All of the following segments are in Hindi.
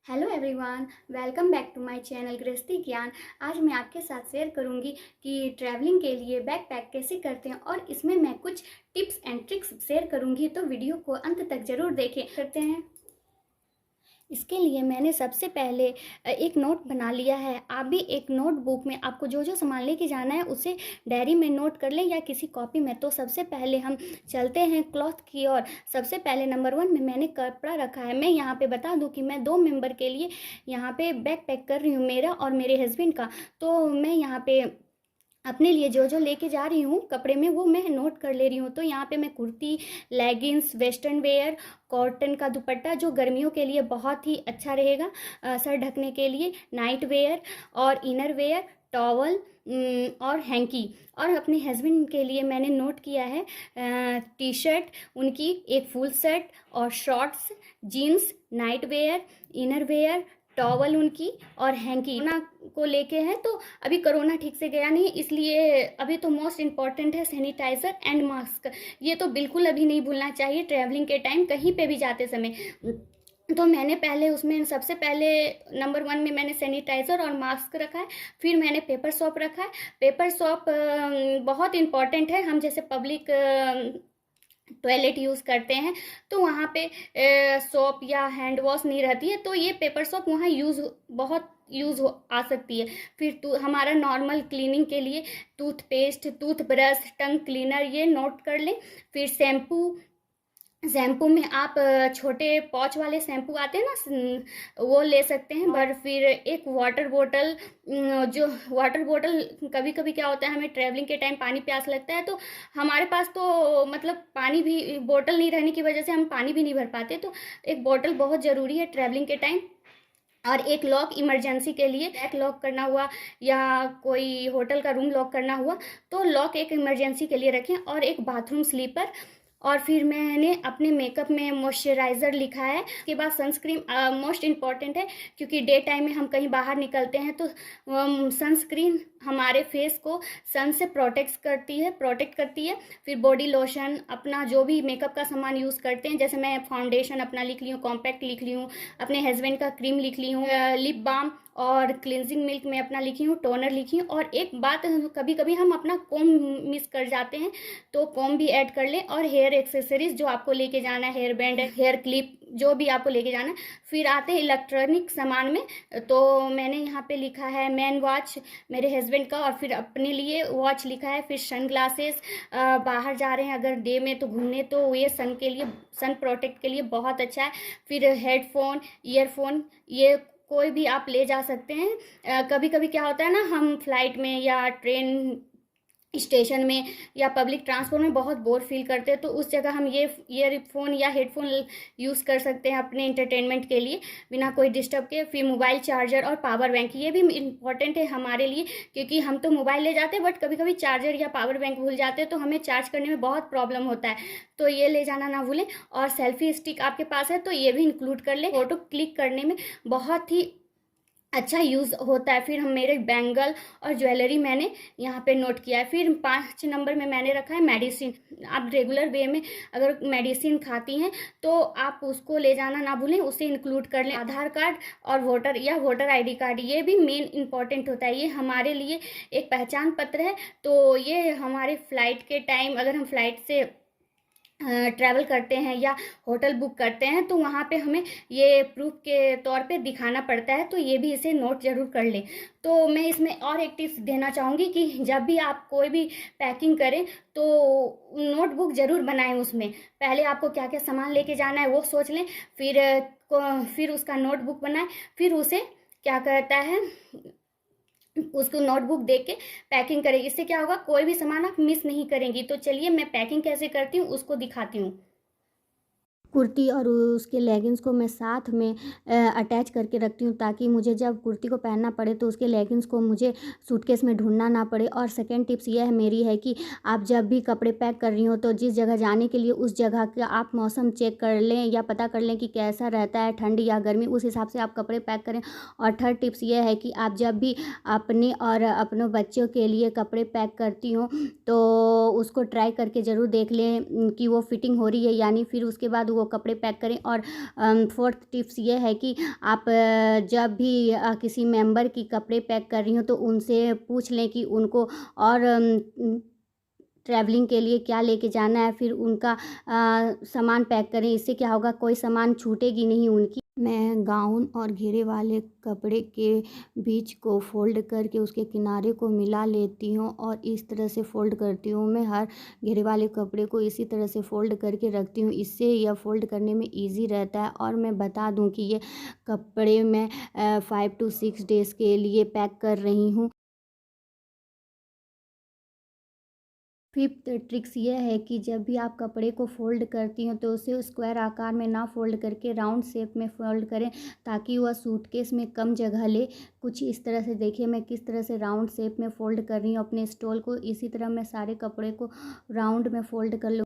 Hello everyone, welcome back to my channel Grihasthi Gyan. आज मैं आपके साथ शेयर करूंगी कि ट्रैवलिंग के लिए बैग पैक कैसे करते हैं और इसमें मैं कुछ टिप्स एंड ट्रिक्स शेयर करूंगी, तो वीडियो को अंत तक ज़रूर देखें। करते हैं। इसके लिए मैंने सबसे पहले एक नोट बना लिया है। आप भी एक नोटबुक में आपको जो जो सामान लेके जाना है उसे डायरी में नोट कर लें या किसी कॉपी में। तो सबसे पहले हम चलते हैं क्लॉथ की ओर। सबसे पहले नंबर 1 में मैंने कपड़ा रखा है। मैं यहाँ पे बता दूँ कि मैं 2 मेंबर के लिए यहाँ पे बैग पैक कर रही हूँ, मेरा और मेरे हस्बैंड का। तो मैं यहाँ पे अपने लिए जो जो लेके जा रही हूँ कपड़े में वो मैं नोट कर ले रही हूँ। तो यहाँ पे मैं kurti, leggings, western wear, cotton का दुपट्टा जो गर्मियों के लिए बहुत ही अच्छा रहेगा सर ढकने के लिए, नाइट वेयर और इनर वेयर, टॉवल और हैंकी। और अपने हस्बैंड के लिए मैंने नोट किया है टी शर्ट उनकी, एक फुल शर्ट और shorts, jeans, night wear, inner wear, towel उनकी और हैंकी। कोरोना को लेके है तो अभी कोरोना ठीक से गया नहीं, इसलिए अभी तो मोस्ट इम्पॉर्टेंट है सैनिटाइज़र एंड मास्क। ये तो बिल्कुल अभी नहीं भूलना चाहिए ट्रैवलिंग के टाइम कहीं पे भी जाते समय। तो मैंने पहले उसमें सबसे पहले नंबर 1 में मैंने सैनिटाइज़र और मास्क रखा है। फिर मैंने पेपर सोप रखा है। पेपर सोप बहुत इम्पॉर्टेंट है। हम जैसे पब्लिक टॉयलेट यूज़ करते हैं तो वहाँ पे सोप या हैंड वॉश नहीं रहती है, तो ये पेपर सोप वहाँ बहुत यूज़ आ सकती है। फिर हमारा नॉर्मल क्लीनिंग के लिए टूथपेस्ट, टूथब्रश, टंग क्लीनर ये नोट कर लें। फिर शैम्पू में आप छोटे पॉच वाले शैम्पू आते हैं ना, वो ले सकते हैं। और फिर एक वाटर बोतल, जो वाटर बोतल कभी कभी क्या होता है हमें ट्रैवलिंग के टाइम पानी प्यास लगता है, तो हमारे पास तो मतलब पानी भी बोतल नहीं रहने की वजह से हम पानी भी नहीं भर पाते, तो एक बोतल बहुत ज़रूरी है ट्रैवलिंग के टाइम। और एक लॉक इमरजेंसी के लिए, बैग लॉक करना हुआ या कोई होटल का रूम लॉक करना हुआ तो लॉक एक इमरजेंसी के लिए रखें। और एक बाथरूम स्लीपर। और फिर मैंने अपने मेकअप में मॉइस्चराइज़र लिखा है। उसके बाद सनस्क्रीन मोस्ट इम्पॉर्टेंट है, क्योंकि डे टाइम में हम कहीं बाहर निकलते हैं तो सनस्क्रीन हमारे फेस को सन से प्रोटेक्ट करती है। फिर बॉडी लोशन, अपना जो भी मेकअप का सामान यूज़ करते हैं, जैसे मैं फाउंडेशन अपना लिख ली हूँ, कॉम्पैक्ट लिख ली हूँ, अपने हस्बैंड का क्रीम लिख ली हूँ, लिप बाम और क्लिनजिंग मिल्क में अपना लिखी हूँ, टोनर लिखी हूँ। और एक बात, कभी कभी हम अपना कोम मिस कर जाते हैं तो कोम भी ऐड कर लें। और हेयर एक्सेसरीज जो आपको लेके जाना है, हेयर बैंड, हेयर क्लिप, जो भी आपको लेके जाना है। फिर आते हैं इलेक्ट्रॉनिक सामान में, तो मैंने यहाँ पे लिखा है मैन वॉच मेरे हस्बैंड का, और फिर अपने लिए वॉच लिखा है। फिर सन ग्लासेस, बाहर जा रहे हैं अगर डे में तो घूमने, तो ये सन के लिए, सन प्रोटेक्ट के लिए बहुत अच्छा है। फिर हेडफोन, ईयरफोन, ये कोई भी आप ले जा सकते हैं। कभी कभी क्या होता है ना, हम फ्लाइट में या ट्रेन स्टेशन में या पब्लिक ट्रांसपोर्ट में बहुत बोर फील करते हैं, तो उस जगह हम ये ईयरफोन या हेडफोन यूज़ कर सकते हैं अपने एंटरटेनमेंट के लिए बिना कोई डिस्टर्ब के। फिर मोबाइल चार्जर और पावर बैंक, ये भी इम्पॉर्टेंट है हमारे लिए, क्योंकि हम तो मोबाइल ले जाते हैं बट कभी कभी चार्जर या पावर बैंक भूल जाते हैं तो हमें चार्ज करने में बहुत प्रॉब्लम होता है, तो ये ले जाना ना भूलें। और सेल्फी स्टिक आपके पास है तो ये भी इंक्लूड कर लें, फोटो क्लिक करने में बहुत ही अच्छा यूज़ होता है। फिर हम मेरे बैंगल और ज्वेलरी मैंने यहाँ पे नोट किया है। फिर 5 नंबर में मैंने रखा है मेडिसिन। आप रेगुलर वे में अगर मेडिसिन खाती हैं तो आप उसको ले जाना ना भूलें, उसे इंक्लूड कर लें। आधार कार्ड और वोटर आईडी कार्ड, ये भी मेन इंपॉर्टेंट होता है। ये हमारे लिए एक पहचान पत्र है, तो ये हमारे फ्लाइट के टाइम अगर हम फ्लाइट से ट्रैवल करते हैं या होटल बुक करते हैं तो वहाँ पे हमें ये प्रूफ के तौर पे दिखाना पड़ता है, तो ये भी इसे नोट ज़रूर कर लें। तो मैं इसमें और एक टिप्स देना चाहूँगी कि जब भी आप कोई भी पैकिंग करें तो नोटबुक ज़रूर बनाएं। उसमें पहले आपको क्या क्या सामान लेके जाना है वो सोच लें, फिर उसका नोटबुक बनाएं, फिर उसे क्या कहता है, उसको नोटबुक देख के पैकिंग करें। इससे क्या होगा, कोई भी सामान आप मिस नहीं करेंगी। तो चलिए मैं पैकिंग कैसे करती हूँ उसको दिखाती हूँ। कुर्ती और उसके लेगिंग्स को मैं साथ में अटैच करके रखती हूँ, ताकि मुझे जब कुर्ती को पहनना पड़े तो उसके लेगिंग्स को मुझे सूटकेस में ढूंढना ना पड़े। और सेकंड टिप्स यह है मेरी है कि आप जब भी कपड़े पैक कर रही हो तो जिस जगह जाने के लिए उस जगह का आप मौसम चेक कर लें या पता कर लें कि कैसा रहता है, ठंड या गर्मी, उस हिसाब से आप कपड़े पैक करें। और थर्ड टिप्स यह है कि आप जब भी अपने और अपने बच्चों के लिए कपड़े पैक करती हो तो उसको ट्राई करके ज़रूर देख लें कि वो फिटिंग हो रही है यानी, फिर उसके बाद वो कपड़े पैक करें। और फोर्थ टिप्स ये है कि आप जब भी किसी मेंबर की कपड़े पैक कर रही हो तो उनसे पूछ लें कि उनको और ट्रैवलिंग के लिए क्या लेके जाना है, फिर उनका सामान पैक करें। इससे क्या होगा, कोई सामान छूटेगी नहीं उनकी। मैं गाउन और घेरे वाले कपड़े के बीच को फ़ोल्ड करके उसके किनारे को मिला लेती हूँ और इस तरह से फ़ोल्ड करती हूँ। मैं हर घेरे वाले कपड़े को इसी तरह से फ़ोल्ड करके रखती हूँ, इससे यह फ़ोल्ड करने में ईज़ी रहता है। और मैं बता दूँ कि ये कपड़े मैं 5 to 6 डेज़ के लिए पैक कर रही हूँ। फिफ्थ ट्रिक्स ये है कि जब भी आप कपड़े को फ़ोल्ड करती हो तो उसे स्क्वायर आकार में ना फ़ोल्ड करके राउंड शेप में फ़ोल्ड करें, ताकि वह सूटकेस में कम जगह ले। कुछ इस तरह से देखिए मैं किस तरह से राउंड शेप में फ़ोल्ड कर रही हूँ अपने स्टोल को। इसी तरह मैं सारे कपड़े को राउंड में फ़ोल्ड कर लूँ।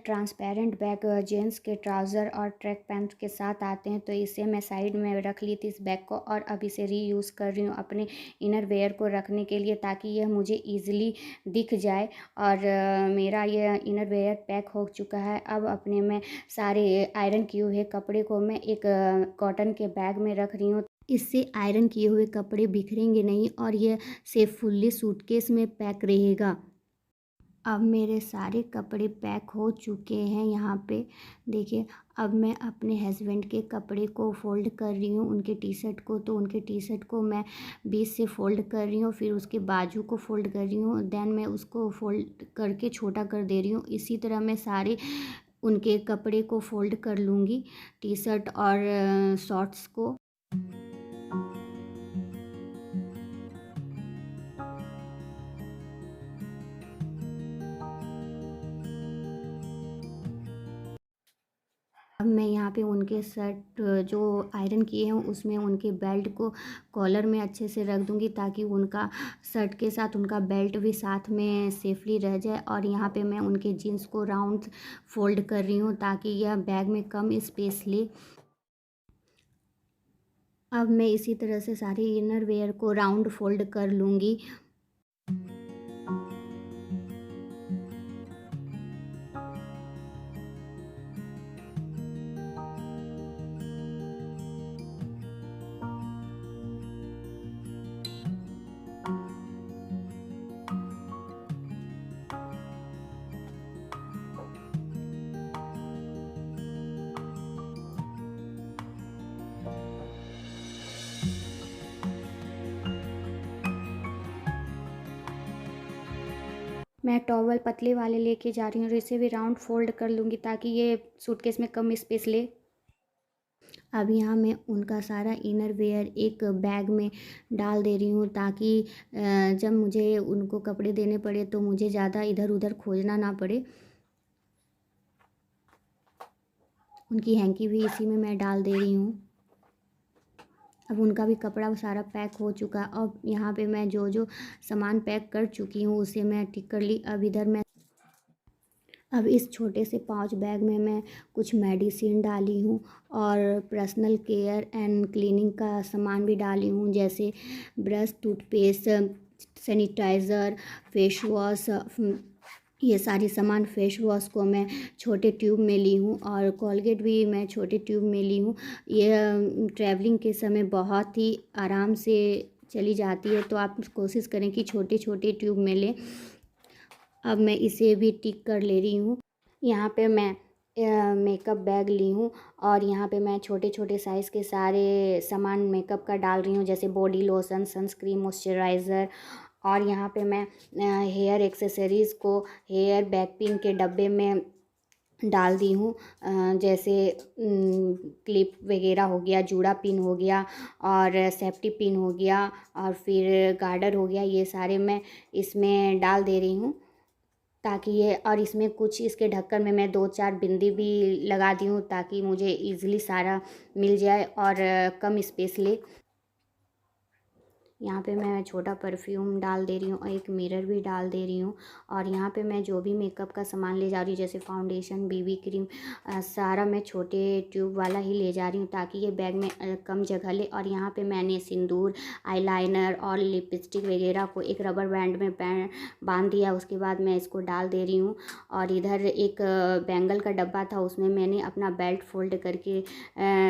ट्रांसपेरेंट बैग जेंट्स के ट्राउज़र और ट्रैक पैंट के साथ आते हैं, तो इसे मैं साइड में रख ली थी इस बैग को, और अब इसे रीयूज़ कर रही हूँ अपने इनर वेयर को रखने के लिए, ताकि यह मुझे ईज़िली दिख जाए। और मेरा यह इनर वेयर पैक हो चुका है। अब अपने मैं सारे आयरन किए हुए कपड़े को मैं एक कॉटन के बैग में रख रही हूँ। इससे आयरन किए हुए कपड़े बिखरेंगे नहीं और यह सेफुली सूटकेस में पैक रहेगा। अब मेरे सारे कपड़े पैक हो चुके हैं। यहाँ पे देखिए, अब मैं अपने हस्बैंड के कपड़े को फ़ोल्ड कर रही हूँ, उनके टी शर्ट को। तो उनके टी शर्ट को मैं बीच से फ़ोल्ड कर रही हूँ, फिर उसके बाजू को फ़ोल्ड कर रही हूँ, देन मैं उसको फ़ोल्ड करके छोटा कर दे रही हूँ। इसी तरह मैं सारे उनके कपड़े को फ़ोल्ड कर लूँगी, टी शर्ट और शॉर्ट्स को। अब मैं यहाँ पे उनके शर्ट जो आयरन किए हैं उसमें उनके बेल्ट को कॉलर में अच्छे से रख दूँगी, ताकि उनका शर्ट के साथ उनका बेल्ट भी साथ में सेफली रह जाए। और यहाँ पे मैं उनके जीन्स को राउंड फोल्ड कर रही हूँ, ताकि यह बैग में कम स्पेस ले। अब मैं इसी तरह से सारे इनर वेयर को राउंड फोल्ड कर लूँगी। मैं टॉवल पतले वाले लेके जा रही हूँ और इसे भी राउंड फोल्ड कर लूँगी, ताकि ये सूटकेस में कम स्पेस ले। अब यहाँ मैं उनका सारा इनर वेयर एक बैग में डाल दे रही हूँ, ताकि जब मुझे उनको कपड़े देने पड़े तो मुझे ज़्यादा इधर उधर खोजना ना पड़े। उनकी हैंकी भी इसी में मैं डाल दे रही हूँ। अब उनका भी कपड़ा सारा पैक हो चुका। अब यहाँ पे मैं जो जो सामान पैक कर चुकी हूँ उसे मैं टिक कर ली। अब इस छोटे से पाउच बैग में मैं कुछ मेडिसिन डाली हूँ और पर्सनल केयर एंड क्लीनिंग का सामान भी डाली हूँ, जैसे brush, toothpaste, sanitiser, face wash. ये सारी सामान फेस वॉश को मैं छोटे ट्यूब में ली हूँ और कोलगेट भी मैं छोटे ट्यूब में ली हूँ। ये ट्रैवलिंग के समय बहुत ही आराम से चली जाती है, तो आप कोशिश करें कि छोटे छोटे ट्यूब में लें। अब मैं इसे भी टिक कर ले रही हूँ। यहाँ पे मैं मेकअप बैग ली हूँ और यहाँ पे मैं छोटे छोटे साइज़ के सारे सामान मेकअप का डाल रही हूँ, जैसे बॉडी लोशन, सनस्क्रीन, मॉइस्चराइज़र। और यहाँ पे मैं हेयर एक्सेसरीज़ को हेयर बैक पिन के डब्बे में डाल दी हूँ, जैसे क्लिप वगैरह हो गया, जूड़ा पिन हो गया और सेफ्टी पिन हो गया और फिर गार्डर हो गया। ये सारे मैं इसमें डाल दे रही हूँ। ताकि ये, और इसमें कुछ इसके ढक्कन में मैं 2-4 बिंदी भी लगा दी हूँ ताकि मुझे ईज़िली सारा मिल जाए और कम स्पेस ले। यहाँ पे मैं छोटा परफ्यूम डाल दे रही हूँ और एक मिरर भी डाल दे रही हूँ। और यहाँ पे मैं जो भी मेकअप का सामान ले जा रही हूँ जैसे फाउंडेशन, बीबी क्रीम, सारा मैं छोटे ट्यूब वाला ही ले जा रही हूँ ताकि ये बैग में कम जगह ले। और यहाँ पे मैंने सिंदूर, आईलाइनर और लिपस्टिक वगैरह को एक रबर बैंड में बांध दिया। उसके बाद मैं इसको डाल दे रही हूँ। और इधर एक बैंगल का डब्बा था, उसमें मैंने अपना बेल्ट फोल्ड करके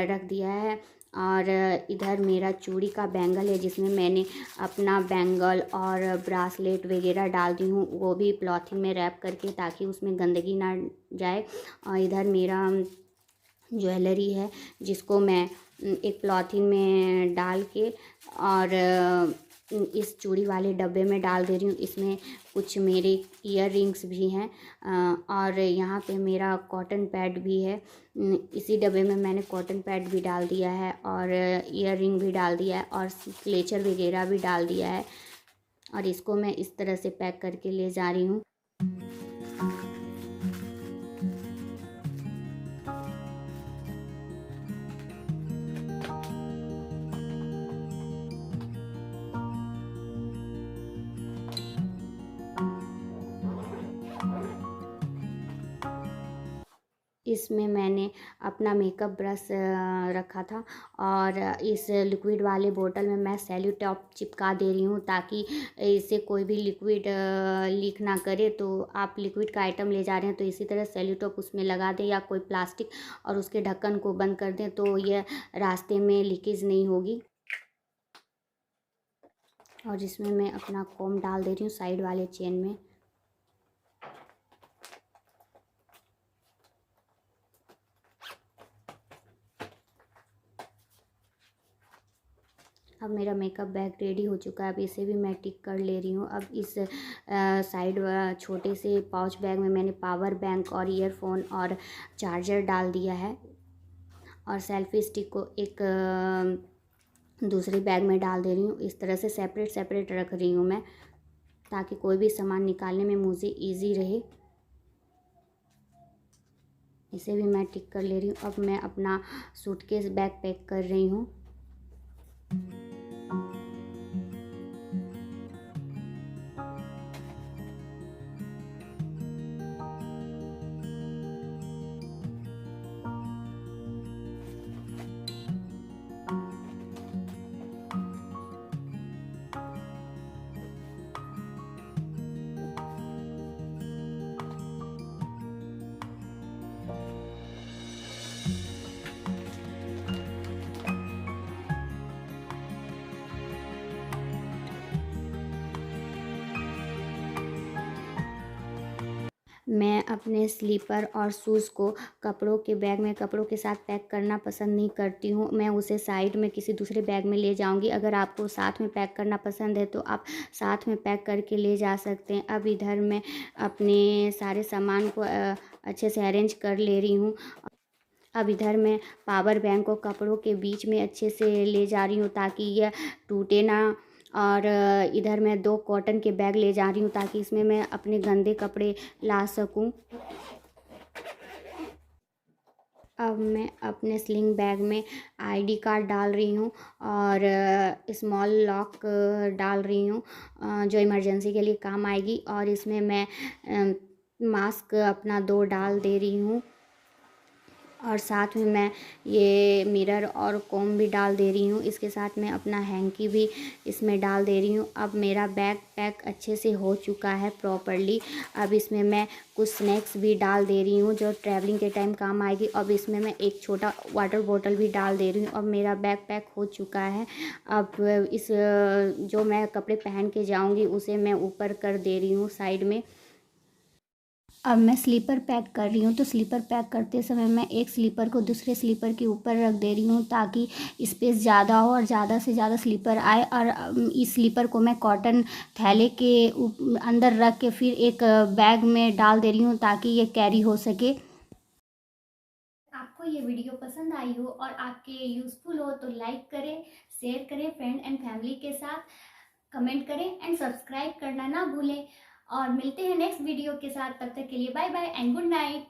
रख दिया है। और इधर मेरा चूड़ी का बैंगल है जिसमें मैंने अपना बैंगल और ब्रासलेट वगैरह डाल दी हूँ, वो भी पॉलीथीन में रैप करके ताकि उसमें गंदगी ना जाए। और इधर मेरा ज्वेलरी है जिसको मैं एक पॉलीथीन में डाल के और इस चूड़ी वाले डब्बे में डाल दे रही हूँ। इसमें कुछ मेरे ईयर रिंग्स भी हैं और यहाँ पे मेरा कॉटन पैड भी है। इसी डब्बे में मैंने कॉटन पैड भी डाल दिया है और ईयर रिंग भी डाल दिया है और क्लेचर वगैरह भी डाल दिया है। और इसको मैं इस तरह से पैक करके ले जा रही हूँ। इसमें मैंने अपना मेकअप ब्रश रखा था और इस लिक्विड वाले बोतल में मैं सेलो टॉप चिपका दे रही हूँ ताकि इससे कोई भी लिक्विड लीक ना करे। तो आप लिक्विड का आइटम ले जा रहे हैं तो इसी तरह सेलो टॉप उसमें लगा दें या कोई प्लास्टिक और उसके ढक्कन को बंद कर दें तो यह रास्ते में लीकेज नहीं होगी। और इसमें मैं अपना कॉम्ब डाल दे रही हूँ साइड वाले चेन में। अब मेरा मेकअप बैग रेडी हो चुका है। अब इसे भी मैं टिक कर ले रही हूँ। अब इस साइड छोटे से पाउच बैग में मैंने पावर बैंक और ईयरफोन और चार्जर डाल दिया है। और सेल्फी स्टिक को एक दूसरे बैग में डाल दे रही हूँ। इस तरह से सेपरेट सेपरेट रख रही हूँ मैं ताकि कोई भी सामान निकालने में मुझे ईजी रहे। इसे भी मैं टिक कर ले रही हूँ। अब मैं अपना सूटकेस बैग पैक कर रही हूँ। मैं अपने स्लीपर और शूज़ को कपड़ों के बैग में कपड़ों के साथ पैक करना पसंद नहीं करती हूँ। मैं उसे साइड में किसी दूसरे बैग में ले जाऊँगी। अगर आपको साथ में पैक करना पसंद है तो आप साथ में पैक करके ले जा सकते हैं। अब इधर मैं अपने सारे सामान को अच्छे से अरेंज कर ले रही हूँ। अब इधर मैं पावर बैंक को कपड़ों के बीच में अच्छे से ले जा रही हूँ ताकि यह टूटे ना। और इधर मैं 2 कॉटन के बैग ले जा रही हूँ ताकि इसमें मैं अपने गंदे कपड़े ला सकूँ। अब मैं अपने स्लिंग बैग में आईडी कार्ड डाल रही हूँ और स्मॉल लॉक डाल रही हूँ जो इमरजेंसी के लिए काम आएगी। और इसमें मैं मास्क अपना 2 डाल दे रही हूँ और साथ में मैं ये मिरर और कॉम्ब भी डाल दे रही हूँ। इसके साथ मैं अपना हैंकी भी इसमें डाल दे रही हूँ। अब मेरा बैग पैक अच्छे से हो चुका है प्रॉपरली। अब इसमें मैं कुछ स्नैक्स भी डाल दे रही हूँ जो ट्रैवलिंग के टाइम काम आएगी। अब इसमें मैं एक छोटा वाटर बॉटल भी डाल दे रही हूँ। अब मेरा बैग पैक हो चुका है। अब इस जो मैं कपड़े पहन के जाऊँगी उसे मैं ऊपर कर दे रही हूँ साइड में। अब मैं स्लीपर पैक कर रही हूँ तो स्लीपर पैक करते समय मैं एक स्लीपर को दूसरे स्लीपर के ऊपर रख दे रही हूँ ताकि स्पेस ज़्यादा हो और ज़्यादा से ज़्यादा स्लीपर आए। और इस स्लीपर को मैं कॉटन थैले के अंदर रख के फिर एक बैग में डाल दे रही हूँ ताकि ये कैरी हो सके। आपको ये वीडियो पसंद आई हो और आपके यूज़फुल हो तो लाइक करें, शेयर करें फ्रेंड एंड फैमिली के साथ, कमेंट करें एंड सब्सक्राइब करना ना भूलें। और मिलते हैं नेक्स्ट वीडियो के साथ। तब तक के लिए bye bye and good night.